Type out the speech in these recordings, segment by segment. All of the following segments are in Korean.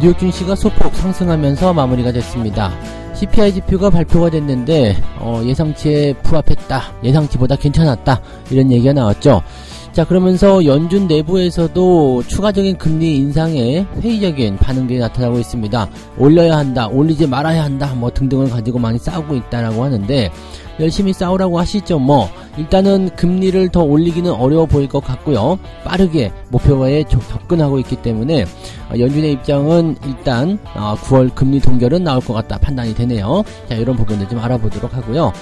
미국 증시가 소폭 상승하면서 마무리가 됐습니다. CPI 지표가 발표가 됐는데 예상치에 부합했다, 예상치보다 괜찮았다, 이런 얘기가 나왔죠. 자, 그러면서 연준 내부에서도 추가적인 금리 인상에 회의적인 반응들이 나타나고 있습니다. 올려야 한다, 올리지 말아야 한다, 뭐 등등을 가지고 많이 싸우고 있다라고 하는데, 열심히 싸우라고 하시죠. 일단은 금리를 더 올리기는 어려워 보일 것 같고요. 빠르게 목표가에 접근하고 있기 때문에 연준의 입장은 일단 9월 금리 동결은 나올 것 같다 판단이 되네요. 자, 이런 부분들 좀 알아보도록 하고요.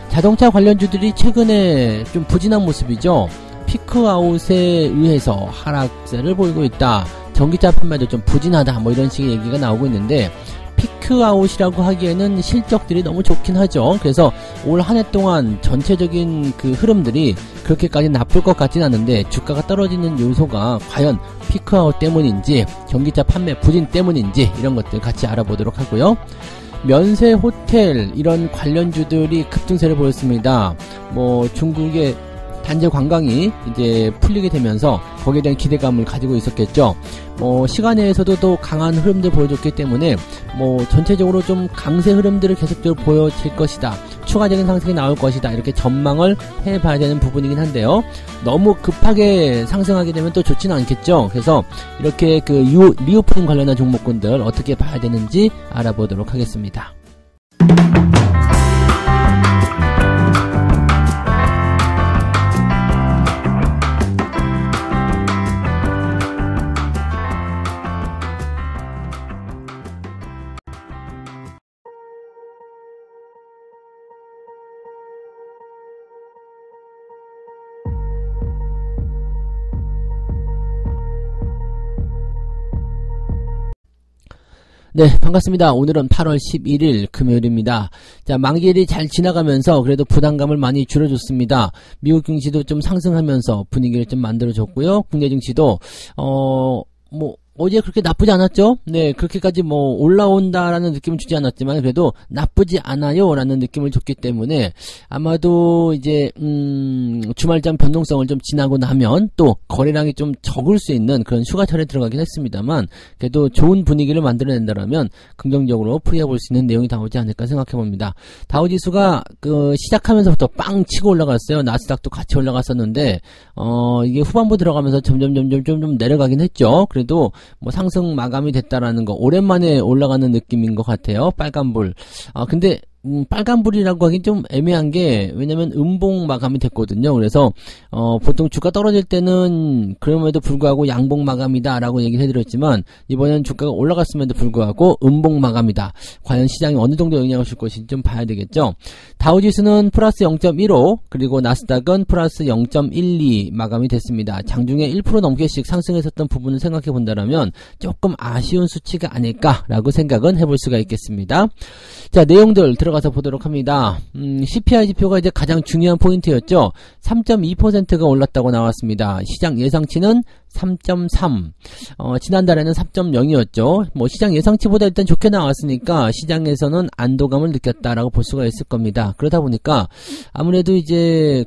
자동차 관련주들이 최근에 좀 부진한 모습이죠. 피크아웃에 의해서 하락세를 보이고 있다. 전기차 판매도 좀 부진하다, 뭐 이런 식의 얘기가 나오고 있는데, 피크아웃이라고 하기에는 실적들이 너무 좋긴 하죠. 그래서 올 한 해 동안 전체적인 그 흐름들이 그렇게까지 나쁠 것 같진 않은데, 주가가 떨어지는 요소가 과연 피크아웃 때문인지 전기차 판매 부진 때문인지 이런 것들 같이 알아보도록 하고요. 면세 호텔 이런 관련주들이 급등세를 보였습니다. 중국의 단체 관광이 이제 풀리게 되면서 거기에 대한 기대감을 가지고 있었겠죠. 시간에서도 또 강한 흐름들 보여줬기 때문에 전체적으로 좀 강세 흐름들을 계속적으로 보여질 것이다, 추가적인 상승이 나올 것이다, 이렇게 전망을 해봐야 되는 부분이긴 한데요. 너무 급하게 상승하게 되면 또 좋지는 않겠죠. 그래서 이렇게 그 리오프닝 관련한 종목군들 어떻게 봐야 되는지 알아보도록 하겠습니다. 네, 반갑습니다. 오늘은 8월 11일 금요일입니다. 자, 만기일이 잘 지나가면서 그래도 부담감을 많이 줄여줬습니다. 미국 증시도 좀 상승하면서 분위기를 좀 만들어줬고요. 국내 증시도 어제 그렇게 나쁘지 않았죠? 네, 그렇게까지 올라온다라는 느낌을 주지 않았지만 그래도 나쁘지 않아요 라는 느낌을 줬기 때문에 아마도 이제 주말장 변동성을 좀 지나고 나면 또 거래량이 좀 적을 수 있는 그런 휴가철에 들어가긴 했습니다만, 그래도 좋은 분위기를 만들어낸다라면 긍정적으로 풀이해볼 수 있는 내용이 나오지 않을까 생각해봅니다. 다우지수가 시작하면서부터 빵 치고 올라갔어요. 나스닥도 같이 올라갔었는데 이게 후반부 들어가면서 점점 좀 내려가긴 했죠. 그래도 상승 마감이 됐다라는 거, 오랜만에 올라가는 느낌인 것 같아요. 빨간불. 근데 빨간불이라고 하긴 좀 애매한 게, 왜냐면 음봉 마감이 됐거든요. 그래서 보통 주가 떨어질 때는 그럼에도 불구하고 양봉 마감이다 라고 얘기를 해드렸지만, 이번엔 주가가 올라갔음에도 불구하고 음봉 마감이다. 과연 시장이 어느 정도 영향을 줄 것인지 좀 봐야 되겠죠. 다우지수는 플러스 0.15, 그리고 나스닥은 플러스 0.12 마감이 됐습니다. 장중에 1% 넘게씩 상승했었던 부분을 생각해 본다면 조금 아쉬운 수치가 아닐까라고 생각은 해볼 수가 있겠습니다. 자, 내용들 들어가서 보도록 합니다. CPI 지표가 이제 가장 중요한 포인트였죠. 3.2%가 올랐다고 나왔습니다. 시장 예상치는 3.3. 지난달에는 3.0이었죠. 시장 예상치보다 일단 좋게 나왔으니까 시장에서는 안도감을 느꼈다라고 볼 수가 있을 겁니다. 그러다 보니까 아무래도 이제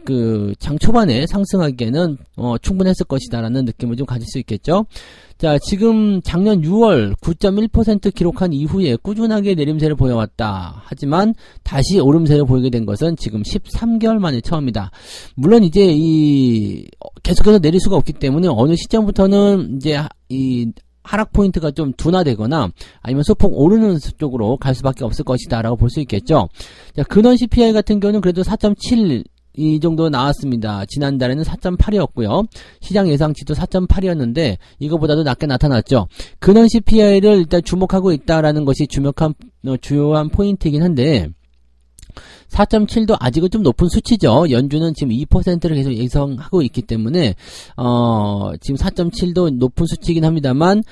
장 초반에 상승하기에는 충분했을 것이다라는 느낌을 좀 가질 수 있겠죠. 자, 지금 작년 6월 9.1% 기록한 이후에 꾸준하게 내림세를 보여왔다. 하지만 다시 오름세를 보이게 된 것은 지금 13개월 만에 처음이다. 물론 이제 계속해서 내릴 수가 없기 때문에 어느 시점부터는 이제 하락 포인트가 좀 둔화되거나 아니면 소폭 오르는 쪽으로 갈 수밖에 없을 것이다 라고 볼 수 있겠죠. 자, 근원 CPI 같은 경우는 그래도 4.7 이 정도 나왔습니다. 지난달에는 4.8이었고요. 시장 예상치도 4.8이었는데 이거보다도 낮게 나타났죠. 근원 CPI를 일단 주목하고 있다라는 것이 주요한 포인트이긴 한데, 4.7도 아직은 좀 높은 수치죠. 연준은 지금 2%를 계속 예상하고 있기 때문에 지금 4.7도 높은 수치이긴 합니다만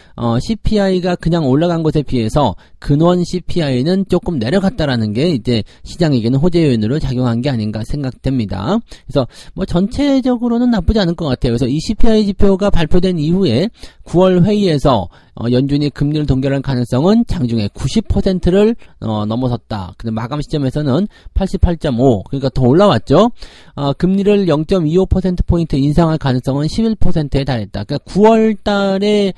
CPI가 그냥 올라간 것에 비해서 근원 CPI는 조금 내려갔다라는 게 이제 시장에게는 호재 요인으로 작용한 게 아닌가 생각됩니다. 그래서 뭐 전체적으로는 나쁘지 않을 것 같아요. 그래서 이 CPI 지표가 발표된 이후에 9월 회의에서 연준이 금리를 동결할 가능성은 장중에 90%를 넘어섰다. 근데 마감 시점에서는 88.5, 그러니까 더 올라왔죠. 금리를 0.25%포인트 인상할 가능성은 11%에 달했다. 그러니까 9월 달에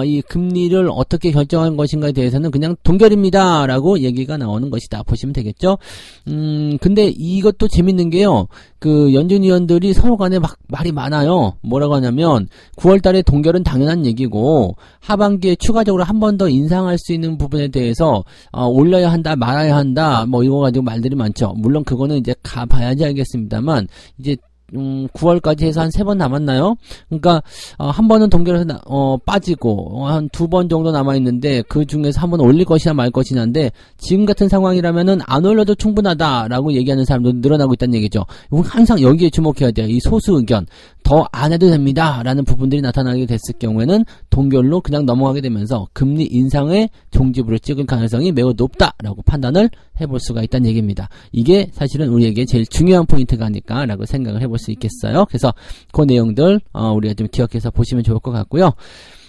이 금리를 어떻게 결정한 것인가에 대해서는 그냥 동결입니다 라고 얘기가 나오는 것이다 보시면 되겠죠. 근데 이것도 재밌는 게요, 그 연준 위원들이 서로 간에 막 말이 많아요. 뭐라고 하냐면 9월 달에 동결은 당연한 얘기고 하반기에 추가적으로 한 번 더 인상할 수 있는 부분에 대해서 올려야 한다 말아야 한다 뭐 이거 가지고 말들이 많죠. 물론 그거는 이제 가봐야지 알겠습니다만 이제 9월까지 해서 한 3번 남았나요? 그러니까 한 번은 동결해서 빠지고 한 2번 정도 남아있는데 그 중에서 한 번 올릴 것이냐 말 것이냐인데 지금 같은 상황이라면은 안 올려도 충분하다라고 얘기하는 사람도 늘어나고 있다는 얘기죠. 항상 여기에 주목해야 돼요. 이 소수 의견 더 안 해도 됩니다 라는 부분들이 나타나게 됐을 경우에는 동결로 그냥 넘어가게 되면서 금리 인상의 종지부를 찍을 가능성이 매우 높다라고 판단을 해볼 수가 있다는 얘기입니다. 이게 사실은 우리에게 제일 중요한 포인트가 아닐까 라고 생각을 해볼 수 있겠어요. 그래서 그 내용들 우리가 좀 기억해서 보시면 좋을 것 같고요.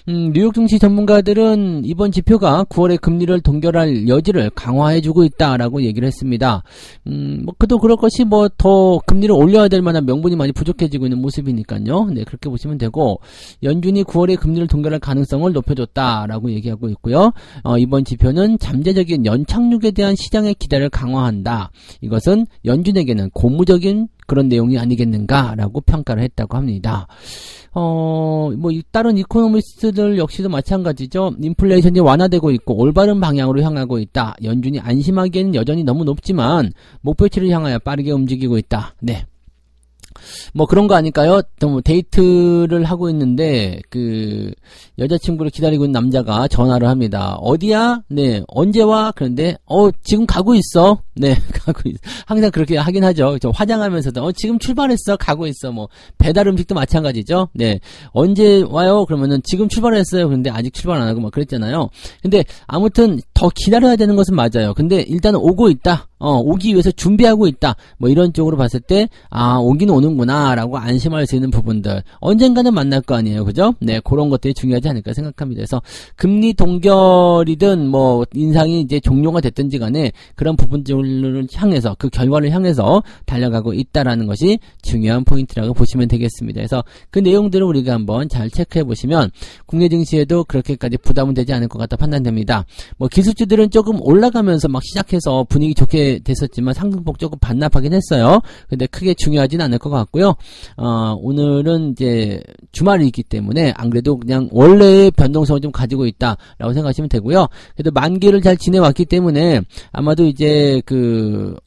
뉴욕 증시 전문가들은 이번 지표가 9월에 금리를 동결할 여지를 강화해주고 있다라고 얘기를 했습니다. 뭐 그도 그럴 것이 뭐 더 금리를 올려야 될 만한 명분이 많이 부족해지고 있는 모습이니까요. 네, 그렇게 보시면 되고 연준이 9월에 금리를 동결할 가능성을 높여줬다라고 얘기하고 있고요. 이번 지표는 잠재적인 연착륙에 대한 시장의 기대를 강화한다. 이것은 연준에게는 고무적인 그런 내용이 아니겠는가라고 평가를 했다고 합니다. 뭐 다른 이코노미스트들 역시도 마찬가지죠. 인플레이션이 완화되고 있고 올바른 방향으로 향하고 있다. 연준이 안심하기에는 여전히 너무 높지만 목표치를 향하여 빠르게 움직이고 있다. 네. 뭐 그런 거 아닐까요? 또 데이트를 하고 있는데 그 여자친구를 기다리고 있는 남자가 전화를 합니다. 어디야? 네. 언제 와? 그런데 지금 가고 있어. 네. 가고 있어. 항상 그렇게 하긴 하죠. 저 화장하면서도 지금 출발했어. 가고 있어. 뭐 배달 음식도 마찬가지죠. 네. 언제 와요? 그러면은 지금 출발했어요. 그런데 아직 출발 안 하고 막 그랬잖아요. 근데 아무튼 더 기다려야 되는 것은 맞아요. 근데 일단은 오고 있다. 오기 위해서 준비하고 있다. 뭐 이런 쪽으로 봤을 때 오긴 오는구나 라고 안심할 수 있는 부분들 언젠가는 만날 거 아니에요. 그죠? 네, 그런 것들이 중요하지 않을까 생각합니다. 그래서 금리 동결이든 뭐 인상이 이제 종료가 됐든지 간에 그런 부분들을 향해서 그 결과를 향해서 달려가고 있다라는 것이 중요한 포인트라고 보시면 되겠습니다. 그래서 그 내용들을 우리가 한번 잘 체크해 보시면 국내 증시에도 그렇게까지 부담은 되지 않을 것 같다 판단됩니다. 뭐 기술주들은 조금 올라가면서 막 시작해서 분위기 좋게 됐었지만 상승폭 조금 반납하긴 했어요. 근데 크게 중요하진 않을 것 같고요. 오늘은 이제 주말이기 때문에 안 그래도 그냥 원래의 변동성을 좀 가지고 있다라고 생각하시면 되고요. 그래도 만기를 잘 지내왔기 때문에 아마도 이제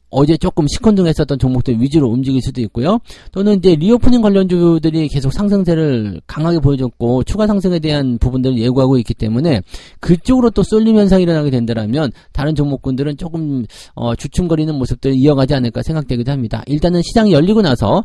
어제 조금 시큰둥했었던 종목들 위주로 움직일 수도 있고요. 또는 이제 리오프닝 관련주들이 계속 상승세를 강하게 보여줬고 추가 상승에 대한 부분들을 예고하고 있기 때문에 그쪽으로 또 쏠림 현상이 일어나게 된다면 다른 종목군들은 조금 주춤거리는 모습들을 이어가지 않을까 생각되기도 합니다. 일단은 시장이 열리고 나서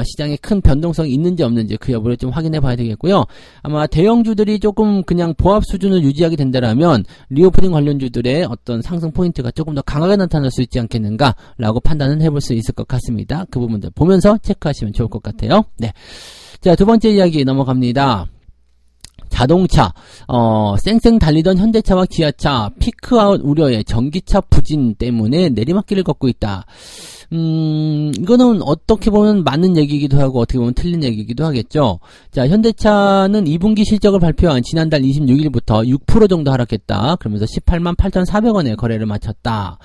시장에 큰 변동성이 있는지 없는지 그 여부를 좀 확인해 봐야 되겠고요. 아마 대형주들이 조금 그냥 보합 수준을 유지하게 된다면 리오프닝 관련주들의 어떤 상승 포인트가 조금 더 강하게 나타날 수 있지 않겠는가 라고 판단은 해볼 수 있을 것 같습니다. 그 부분들 보면서 체크하시면 좋을 것 같아요. 네. 자, 두 번째 이야기 넘어갑니다. 자동차, 쌩쌩 달리던 현대차와 기아차 피크아웃 우려에 전기차 부진 때문에 내리막길을 걷고 있다. 이거는 어떻게 보면 맞는 얘기이기도 하고 어떻게 보면 틀린 얘기이기도 하겠죠. 자, 현대차는 2분기 실적을 발표한 지난달 26일부터 6% 정도 하락했다. 그러면서 18만 8,400원에 거래를 마쳤다.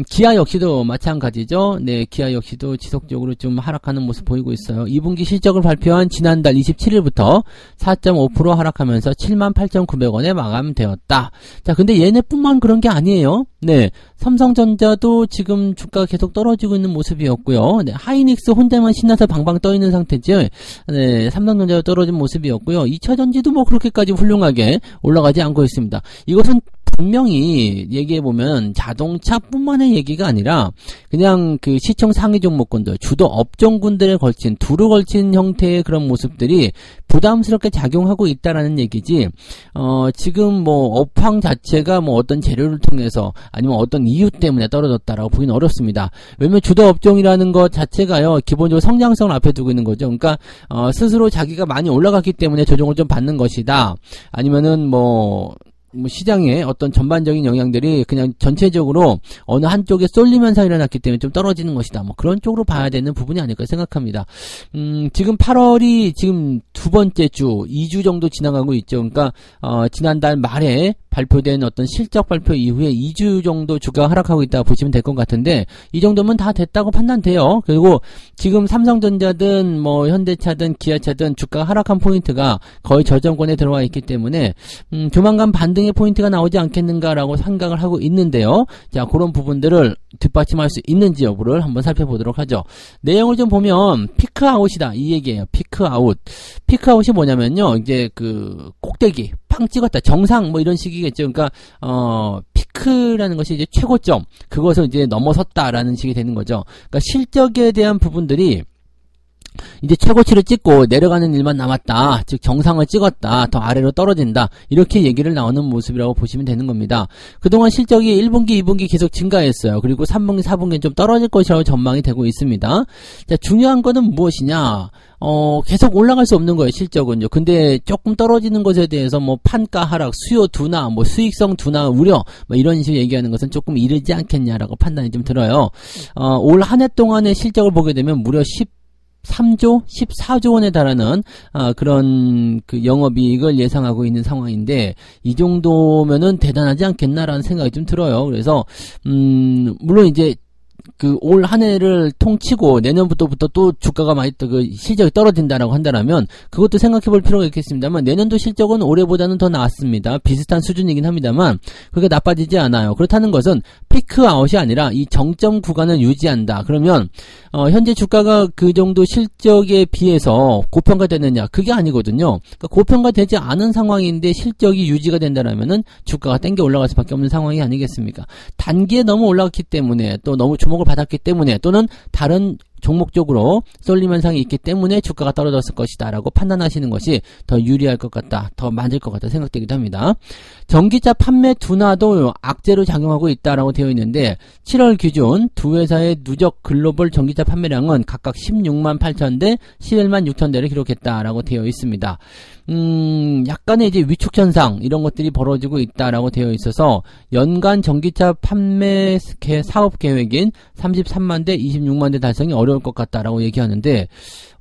기아 역시도 마찬가지죠. 네, 기아 역시도 지속적으로 좀 하락하는 모습 보이고 있어요. 2분기 실적을 발표한 지난달 27일부터 4.5% 하락하면서 7만 8,900원에 마감되었다. 자, 근데 얘네뿐만 그런 게 아니에요. 네, 삼성전자도 지금 주가가 계속 떨어지고 있는 모습이었고요. 네, 하이닉스 혼자만 신나서 방방 떠있는 상태죠. 네, 삼성전자도 떨어진 모습이었고요. 2차전지도 뭐 그렇게까지 훌륭하게 올라가지 않고 있습니다. 이것은 분명히 얘기해보면 자동차뿐만의 얘기가 아니라 그냥 그 시총 상위 종목군들, 주도 업종군들에 걸친, 두루 걸친 형태의 그런 모습들이 부담스럽게 작용하고 있다라는 얘기지, 지금 뭐 업황 자체가 뭐 어떤 재료를 통해서 아니면 어떤 이유 때문에 떨어졌다라고 보기는 어렵습니다. 왜냐면 주도 업종이라는 것 자체가요, 기본적으로 성장성을 앞에 두고 있는 거죠. 그러니까, 스스로 자기가 많이 올라갔기 때문에 조정을 좀 받는 것이다. 아니면은 뭐 시장의 어떤 전반적인 영향들이 그냥 전체적으로 어느 한쪽에 쏠림 현상이 일어났기 때문에 좀 떨어지는 것이다. 뭐 그런 쪽으로 봐야 되는 부분이 아닐까 생각합니다. 지금 8월이 지금 두 번째 주, 2주 정도 지나가고 있죠. 그러니까 지난달 말에 발표된 어떤 실적 발표 이후에 2주 정도 주가가 하락하고 있다고 보시면 될 것 같은데, 이 정도면 다 됐다고 판단돼요. 그리고 지금 삼성전자든 뭐 현대차든 기아차든 주가가 하락한 포인트가 거의 저점권에 들어와 있기 때문에 조만간 반등의 포인트가 나오지 않겠는가라고 생각을 하고 있는데요. 자, 그런 부분들을 뒷받침할 수 있는지 여부를 한번 살펴보도록 하죠. 내용을 좀 보면 피크아웃이다 이 얘기예요. 피크아웃. 피크아웃이 뭐냐면요, 이제 그 꼭대기 팡 찍었다, 정상 뭐 이런 식이겠죠. 그러니까 피크라는 것이 이제 최고점, 그것을 이제 넘어섰다라는 식이 되는 거죠. 그러니까 실적에 대한 부분들이 이제 최고치를 찍고 내려가는 일만 남았다, 즉 정상을 찍었다, 더 아래로 떨어진다, 이렇게 얘기를 나오는 모습이라고 보시면 되는 겁니다. 그동안 실적이 1분기, 2분기 계속 증가했어요. 그리고 3분기, 4분기는 좀 떨어질 것이라고 전망이 되고 있습니다. 자, 중요한 거는 무엇이냐? 계속 올라갈 수 없는 거예요, 실적은요. 근데 조금 떨어지는 것에 대해서 뭐 판가 하락, 수요 둔화, 뭐 수익성 둔화 우려, 뭐 이런 식으로 얘기하는 것은 조금 이르지 않겠냐라고 판단이 좀 들어요. 올 한 해 동안의 실적을 보게 되면 무려 13조, 14조 원에 달하는 그런 그 영업이익을 예상하고 있는 상황인데, 이 정도면은 대단하지 않겠나라는 생각이 좀 들어요. 그래서 물론 이제 그 올 한 해를 통치고 내년부터부터 또 주가가 많이 그 실적이 떨어진다라고 한다면 그것도 생각해 볼 필요가 있겠습니다만, 내년도 실적은 올해보다는 더 나았습니다. 비슷한 수준이긴 합니다만 그게 나빠지지 않아요. 그렇다는 것은 피크아웃이 아니라 이 정점 구간을 유지한다. 그러면 현재 주가가 그 정도 실적에 비해서 고평가되느냐, 그게 아니거든요. 그러니까 고평가되지 않은 상황인데 실적이 유지가 된다라면은 주가가 땡겨 올라갈 수밖에 없는 상황이 아니겠습니까? 단기에 너무 올라갔기 때문에, 또 너무 주목을 받았기 때문에, 또는 다른 종목적으로 쏠림 현상이 있기 때문에 주가가 떨어졌을 것이다 라고 판단하시는 것이 더 유리할 것 같다, 더 맞을 것 같다 생각되기도 합니다. 전기차 판매 둔화도 악재로 작용하고 있다라고 되어 있는데, 7월 기준 두 회사의 누적 글로벌 전기차 판매량은 각각 16만 8천 대, 11만 6천 대를 기록했다라고 되어 있습니다. 약간의 이제 위축 현상 이런 것들이 벌어지고 있다라고 되어 있어서 연간 전기차 판매 사업 계획인 33만 대, 26만 대 달성이 어려울 것 같다라고 얘기하는데,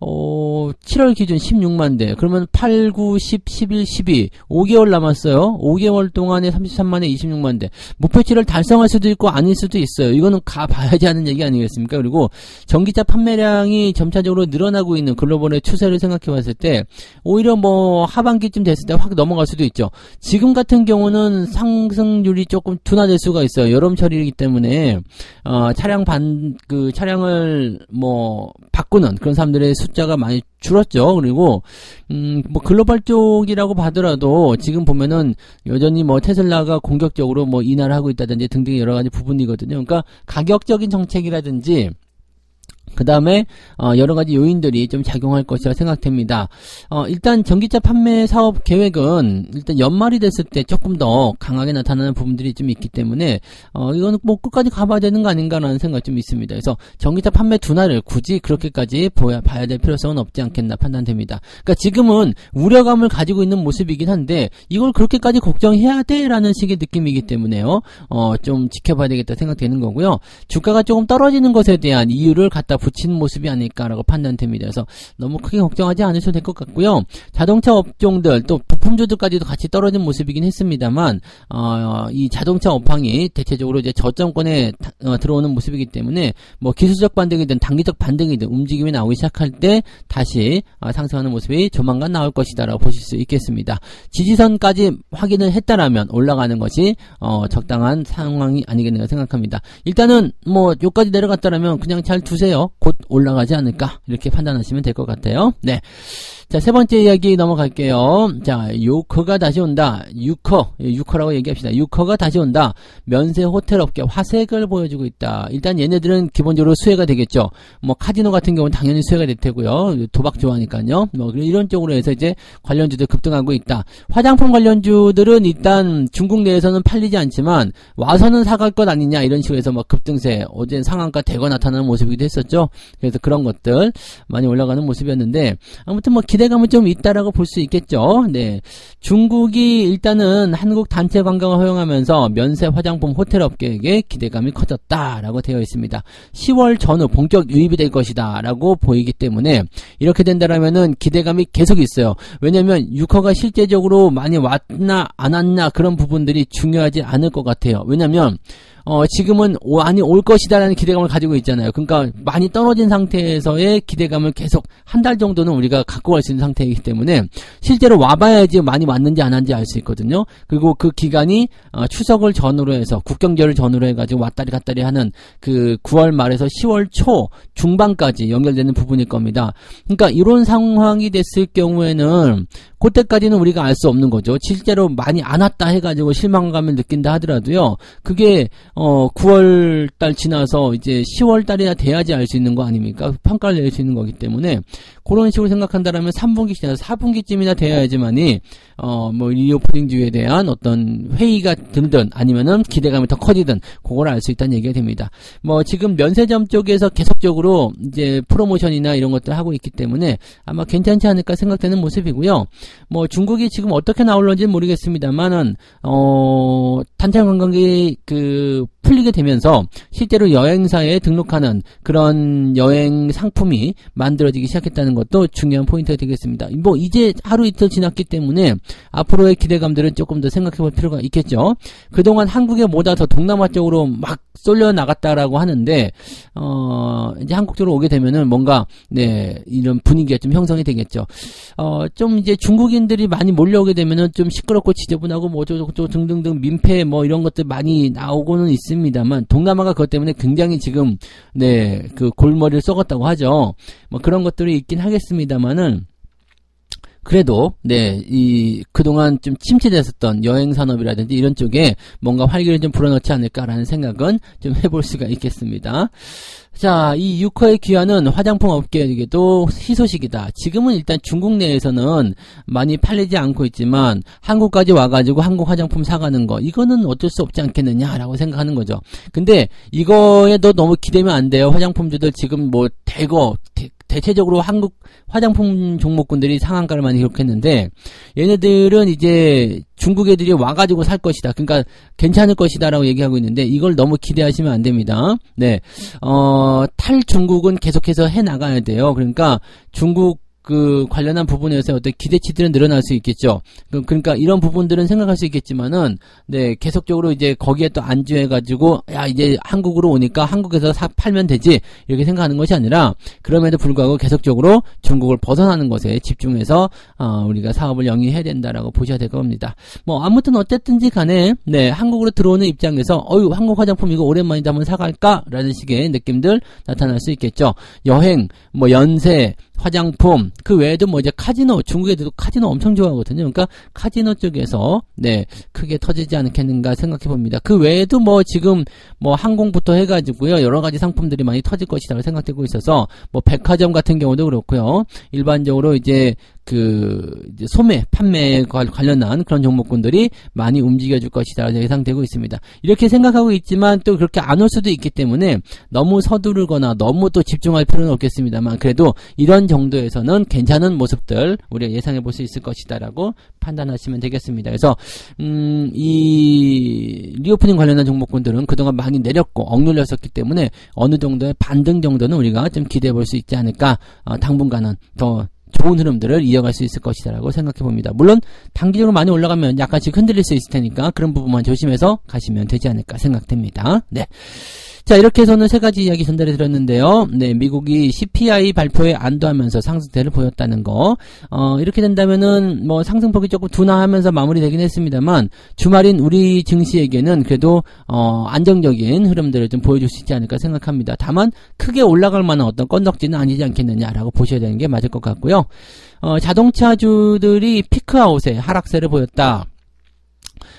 7월 기준 16만 대, 그러면 8, 9, 10, 11, 12, 5개월 남았어요. 5개월 동안에 33만 대, 26만 대. 목표치를 달성할 수도 있고 아닐 수도 있어요. 이거는 가봐야지 하는 얘기 아니겠습니까? 그리고 전기차 판매량이 점차적으로 늘어나고 있는 글로벌의 추세를 생각해 봤을 때, 오히려 뭐 하반기쯤 됐을 때 확 넘어갈 수도 있죠. 지금 같은 경우는 상승률이 조금 둔화될 수가 있어요. 여름철이기 때문에 차량을 뭐 바꾸는 그런 사람들의 숫자가 많이 줄었죠. 그리고 뭐 글로벌 쪽이라고 하더라도 지금 보면은 여전히 뭐 테슬라가 공격적으로 뭐 인하를 하고 있다든지 등등 여러 가지 부분이거든요. 그러니까 가격적인 정책이라든지 그 다음에 여러 가지 요인들이 좀 작용할 것이라 생각됩니다. 일단 전기차 판매 사업 계획은 일단 연말이 됐을 때 조금 더 강하게 나타나는 부분들이 좀 있기 때문에 이거는 뭐 끝까지 가봐야 되는 거 아닌가라는 생각이 좀 있습니다. 그래서 전기차 판매 둔화를 굳이 그렇게까지 봐야 될 필요성은 없지 않겠나 판단됩니다. 그러니까 지금은 우려감을 가지고 있는 모습이긴 한데, 이걸 그렇게까지 걱정해야 돼라는 식의 느낌이기 때문에요. 좀 지켜봐야 되겠다 생각되는 거고요. 주가가 조금 떨어지는 것에 대한 이유를 갖다 붙이는 모습이 아닐까라고 판단됩니다. 그래서 너무 크게 걱정하지 않으셔도 될 것 같고요. 자동차 업종들, 또 부품주들까지도 같이 떨어진 모습이긴 했습니다만, 이 자동차 업황이 대체적으로 이제 저점권에 들어오는 모습이기 때문에 뭐 기술적 반등이든 단기적 반등이든 움직임이 나오기 시작할 때 다시 상승하는 모습이 조만간 나올 것이다라고 보실 수 있겠습니다. 지지선까지 확인을 했다라면 올라가는 것이 적당한 상황이 아니겠는가 생각합니다. 일단은 뭐 요까지 내려갔다라면 그냥 잘 두세요. 곧 올라가지 않을까, 이렇게 판단하시면 될 것 같아요. 네. 자, 세 번째 이야기 넘어갈게요. 자, 유커가 다시 온다. 유커라고 얘기합시다. 유커가 다시 온다. 면세 호텔 업계 화색을 보여주고 있다. 일단 얘네들은 기본적으로 수혜가 되겠죠. 뭐 카지노 같은 경우는 당연히 수혜가 될 테고요. 도박 좋아하니까요. 뭐 이런 쪽으로 해서 이제 관련주들 급등하고 있다. 화장품 관련주들은 일단 중국 내에서는 팔리지 않지만 와서는 사갈 것 아니냐 이런 식으로 해서 막 급등세, 어제 상한가 대거 나타나는 모습이기도 했었죠. 그래서 그런 것들 많이 올라가는 모습이었는데 아무튼 뭐 기대감은 좀 있다라고 볼 수 있겠죠. 네, 중국이 일단은 한국 단체 관광을 허용하면서 면세 화장품 호텔 업계에게 기대감이 커졌다라고 되어 있습니다. 10월 전후 본격 유입이 될 것이다라고 보이기 때문에 이렇게 된다라면은 기대감이 계속 있어요. 왜냐면 유커가 실제적으로 많이 왔나 안 왔나 그런 부분들이 중요하지 않을 것 같아요. 왜냐면 지금은 많이 올 것이다라는 기대감을 가지고 있잖아요. 그러니까 많이 떨어진 상태에서의 기대감을 계속 한 달 정도는 우리가 갖고 갈 수 있는 상태이기 때문에 실제로 와봐야지 많이 왔는지 안 왔는지 알 수 있거든요. 그리고 그 기간이 추석을 전후로 해서 국경절을 전후로 해가지고 왔다리 갔다리 하는 그 9월 말에서 10월 초 중반까지 연결되는 부분일 겁니다. 그러니까 이런 상황이 됐을 경우에는 그때까지는 우리가 알 수 없는 거죠. 실제로 많이 안 왔다 해가지고 실망감을 느낀다 하더라도요. 그게 9월 달 지나서 이제 10월 달이나 돼야지 알 수 있는 거 아닙니까? 평가를 낼 수 있는 거기 때문에 그런 식으로 생각한다라면 3분기 지나서 4분기쯤이나 돼야지만이 뭐 리오프닝주에 대한 어떤 회의가 들든 아니면은 기대감이 더 커지든 그걸 알 수 있다는 얘기가 됩니다. 뭐 지금 면세점 쪽에서 계속적으로 이제 프로모션이나 이런 것들 하고 있기 때문에 아마 괜찮지 않을까 생각되는 모습이고요. 뭐 중국이 지금 어떻게 나올런지는 모르겠습니다만은 단체 관광객이 풀리게 되면서 실제로 여행사에 등록하는 그런 여행 상품이 만들어지기 시작했다는 것도 중요한 포인트가 되겠습니다. 뭐 이제 하루 이틀 지났기 때문에 앞으로의 기대감들은 조금 더 생각해 볼 필요가 있겠죠. 그동안 한국에 보다 더 동남아 쪽으로 막 쏠려 나갔다라고 하는데 이제 한국 쪽으로 오게 되면은 뭔가 이런 분위기가 좀 형성이 되겠죠. 좀 이제 중국인들이 많이 몰려오게 되면은 좀 시끄럽고 지저분하고 뭐 어쩌고저쩌고 등등등 민폐 뭐 이런 것들 많이 나오고는 있습니다만 동남아가 그것 때문에 굉장히 지금 그 골머리를 썩었다고 하죠. 뭐 그런 것들이 있긴 하겠습니다만은 그래도 그동안 좀 침체됐었던 여행 산업이라든지 이런 쪽에 뭔가 활기를 좀 불어넣지 않을까라는 생각은 좀 해볼 수가 있겠습니다. 자, 이 유커의 귀환은 화장품 업계에게도 희소식이다. 지금은 일단 중국 내에서는 많이 팔리지 않고 있지만 한국까지 와가지고 한국 화장품 사가는 거 이거는 어쩔 수 없지 않겠느냐라고 생각하는 거죠. 근데 이거에도 너무 기대면 안 돼요. 화장품주들 지금 뭐 대체적으로 한국 화장품 종목군들이 상한가를 많이 기록했는데 얘네들은 이제 중국 애들이 와가지고 살 것이다. 그러니까 괜찮을 것이다라고 얘기하고 있는데 이걸 너무 기대하시면 안 됩니다. 탈중국은 계속해서 해 나가야 돼요. 그러니까 중국 관련한 부분에서 어떤 기대치들은 늘어날 수 있겠죠. 그러니까 이런 부분들은 생각할 수 있겠지만은, 계속적으로 이제 거기에 또 안주해가지고, 야, 이제 한국으로 오니까 한국에서 팔면 되지. 이렇게 생각하는 것이 아니라, 그럼에도 불구하고 계속적으로 중국을 벗어나는 것에 집중해서, 우리가 사업을 영위해야 된다라고 보셔야 될 겁니다. 뭐, 아무튼 어쨌든지 간에, 한국으로 들어오는 입장에서, 한국 화장품 이거 오랜만이다 한번 사갈까? 라는 식의 느낌들 나타날 수 있겠죠. 여행, 뭐, 연세, 화장품, 그 외에도 뭐 이제 카지노, 중국 애들도 카지노 엄청 좋아하거든요. 그러니까 카지노 쪽에서 크게 터지지 않겠는가 생각해 봅니다. 그 외에도 뭐 지금 뭐 항공부터 해가지고요 여러 가지 상품들이 많이 터질 것이라고 생각되고 있어서 뭐 백화점 같은 경우도 그렇고요. 일반적으로 이제 이제 소매, 판매에 관련한 그런 종목군들이 많이 움직여줄 것이다 예상되고 있습니다. 이렇게 생각하고 있지만 또 그렇게 안 올 수도 있기 때문에 너무 서두르거나 너무 또 집중할 필요는 없겠습니다만 그래도 이런 정도에서는 괜찮은 모습들 우리가 예상해 볼 수 있을 것이다라고 판단하시면 되겠습니다. 그래서 이 리오프닝 관련한 종목군들은 그동안 많이 내렸고 억눌렸었기 때문에 어느 정도의 반등 정도는 우리가 좀 기대해 볼 수 있지 않을까. 당분간은 더 좋은 흐름들을 이어갈 수 있을 것이다라고 생각해 봅니다. 물론 단기적으로 많이 올라가면 약간씩 흔들릴 수 있을 테니까 그런 부분만 조심해서 가시면 되지 않을까 생각됩니다. 자, 이렇게 해서 오늘 세 가지 이야기 전달해 드렸는데요. 네, 미국이 CPI 발표에 안도하면서 상승세를 보였다는 거. 이렇게 된다면은 뭐 상승폭이 조금 둔화하면서 마무리되긴 했습니다만 주말인 우리 증시에게는 그래도 안정적인 흐름들을 좀 보여줄 수 있지 않을까 생각합니다. 다만 크게 올라갈 만한 어떤 건덕지는 아니지 않겠느냐라고 보셔야 되는 게 맞을 것 같고요. 자동차주들이 피크아웃에 하락세를 보였다.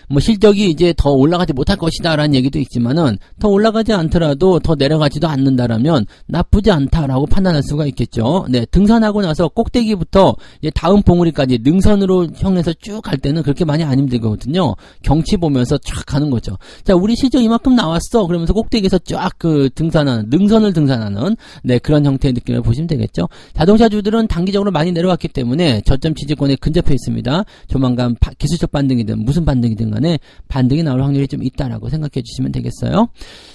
뭐 실적이 이제 더 올라가지 못할 것이다라는 얘기도 있지만은 더 올라가지 않더라도 더 내려가지도 않는다라면 나쁘지 않다라고 판단할 수가 있겠죠. 네, 등산하고 나서 꼭대기부터 이제 다음 봉우리까지 능선으로 형해서 쭉 갈 때는 그렇게 많이 안 힘들거든요. 경치 보면서 쫙 가는 거죠. 자, 우리 실적 이만큼 나왔어. 그러면서 꼭대기에서 쫙 그 등산하는 능선을 등산하는 네, 그런 형태의 느낌을 보시면 되겠죠. 자동차주들은 단기적으로 많이 내려왔기 때문에 저점 지지권에 근접해 있습니다. 조만간 기술적 반등이든 무슨 반등이든 간에 반등이 나올 확률이 좀 있다라고 생각해 주시면 되겠어요.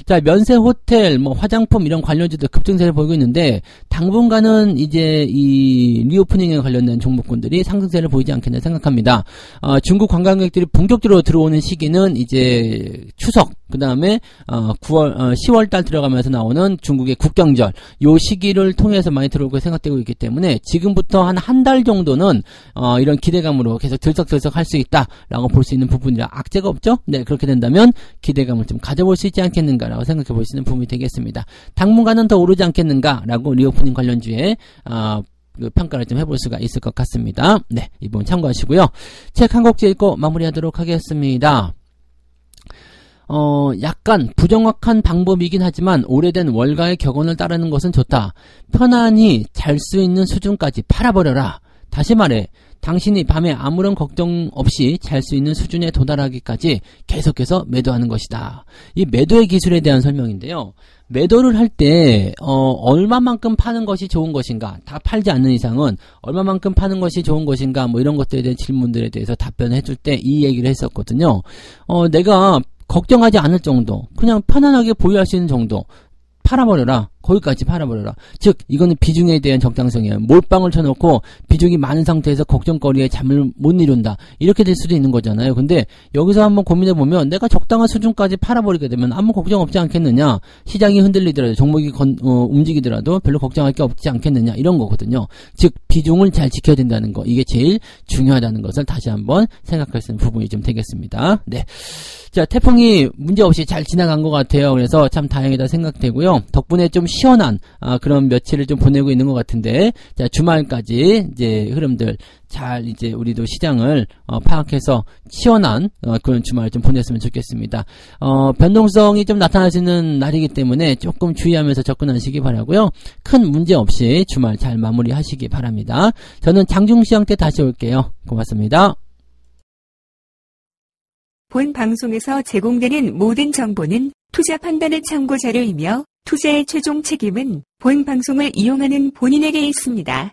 자, 면세 호텔, 뭐 화장품 이런 관련주들 급등세를 보이고 있는데 당분간은 이제 이 리오프닝에 관련된 종목군들이 상승세를 보이지 않겠나 생각합니다. 중국 관광객들이 본격적으로 들어오는 시기는 이제 추석, 그 다음에 10월 달 들어가면서 나오는 중국의 국경절, 요 시기를 통해서 많이 들어올 생각되고 있기 때문에 지금부터 한 달 정도는 이런 기대감으로 계속 들썩들썩 할 수 있다라고 볼 수 있는 부분이라 악재가 없죠? 네, 그렇게 된다면 기대감을 좀 가져볼 수 있지 않겠는가라고 생각해 볼 수 있는 부분이 되겠습니다. 당분간은 더 오르지 않겠는가라고 리오프닝 관련주에 평가를 좀 해볼 수가 있을 것 같습니다. 네, 이 부분 참고하시고요. 책 한 곡 읽고 마무리하도록 하겠습니다. 약간 부정확한 방법이긴 하지만 오래된 월가의 격언을 따르는 것은 좋다. 편안히 잘 수 있는 수준까지 팔아버려라. 다시 말해 당신이 밤에 아무런 걱정 없이 잘 수 있는 수준에 도달하기까지 계속해서 매도하는 것이다. 이 매도의 기술에 대한 설명인데요. 매도를 할 때 얼마만큼 파는 것이 좋은 것인가, 다 팔지 않는 이상은 얼마만큼 파는 것이 좋은 것인가, 뭐 이런 것들에 대한 질문들에 대해서 답변을 해줄 때 이 얘기를 했었거든요. 내가 걱정하지 않을 정도, 그냥 편안하게 보유할 수 있는 정도 팔아버려라. 거기까지 팔아버려라. 즉 이거는 비중에 대한 적당성이에요. 몰빵을 쳐놓고 비중이 많은 상태에서 걱정거리에 잠을 못 이룬다. 이렇게 될 수도 있는 거잖아요. 근데 여기서 한번 고민해보면 내가 적당한 수준까지 팔아버리게 되면 아무 걱정 없지 않겠느냐. 시장이 흔들리더라도 종목이 움직이더라도 별로 걱정할 게 없지 않겠느냐. 이런 거거든요. 즉 비중을 잘 지켜야 된다는 거. 이게 제일 중요하다는 것을 다시 한번 생각할 수 있는 부분이 좀 되겠습니다. 네. 자, 태풍이 문제없이 잘 지나간 것 같아요. 그래서 참 다행이다 생각되고요. 덕분에 좀 시원한 그런 며칠을 좀 보내고 있는 것 같은데, 자, 주말까지 이제 흐름들 잘 이제 우리도 시장을 파악해서 시원한 그런 주말을 좀 보냈으면 좋겠습니다. 변동성이 좀 나타날 수 있는 날이기 때문에 조금 주의하면서 접근하시기 바라고요. 큰 문제 없이 주말 잘 마무리하시기 바랍니다. 저는 장중시장 때 다시 올게요. 고맙습니다. 본 방송에서 제공되는 모든 정보는 투자 판단의 참고 자료이며 투자의 최종 책임은 본 방송을 이용하는 본인에게 있습니다.